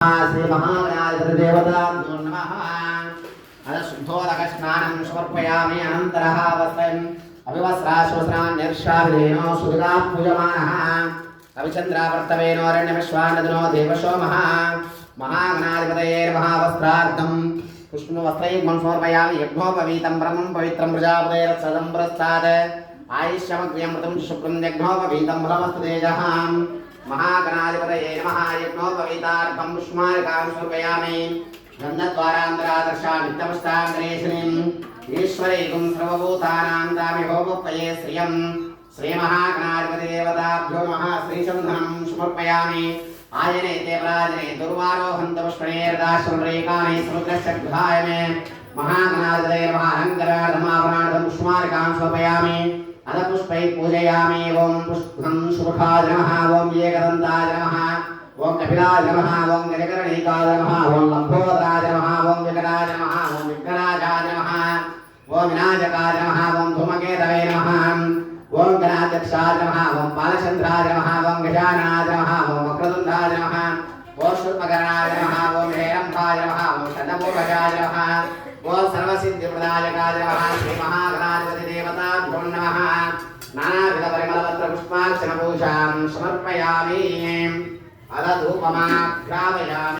श्री महागणाधिपतिदेवताभ्यो नमः। शुद्धोदकस्नानं समर्पयामि। अनन्तरः वस्त्रम् अभिवस्त्राशोस्त्रान्यर्षाभिधेनो सुदुगा पूजमानः कविचन्द्रावर्तवेनोरण्यविश्वानदनो देवसोमः। महागणाधिपतये महावस्त्रार्थं पुष्पवस्त्रैर्मं समर्पयामि। यज्ञोपवीतं ब्रह्मं पवित्रं प्रजापतेरत्सदं पुरस्तात् आयुष्यमग्र्यमृतं शुक्रं यज्ञोपवीतं फलमस्तु तेजः। महागणाधिपतये नमः। यज्ञोपवीतार्थं पुष्पमालिकां समर्पयामि। गन्धद्वारान्तरादर्शामि नित्यमस्तां गणेशिनीम् ईश्वरैकं सर्वभूतानां दामि होमोपये श्रियं श्रीमहागणाधिपतिदेवताभ्यो नमः। श्रीचन्दनं समर्पयामि। आयने ते पराजने दुर्वारोहन्तपुष्पणेर्दाशमरेकानि समुद्रश्चग्धाय मे महागणाधिपतये नमः। अलङ्करार्थमाभरणार्थं पुष्पमालिकां समर्पयामि। अधपुष्पैः पूजयामि। ओं पुष्पं सुमुखाय नमः। ओं एकदन्ताय नमः। ओं कपिलाय नमः। ओं गजकर्णिकाय नमः। ओं लम्बोदराय नमः। ओं विकटाय नमः। ओं विघ्नराजाय नमः। ओं विनायकाय नमः। ओं धूमकेतवे नमः। ओं गणाध्यक्षाय नमः। ओं बालचन्द्राय नमः। ओं गजाननाय नमः। ओं वक्रतुण्डाय नमः। ओं शूर्पकर्णाय नमः। ओं हेरम्बाय नमः। ओं शतमूर्धजाय नमः। ओं सर्वसिद्धिप्रदायकाय नमः। श्रीमहागणाधिपतिदेवताभ्यो नमः। नानाविधपरिमलपत्रपुष्पार्चनपूजां समर्पयामि। अधधूपमाघ्रापयामि।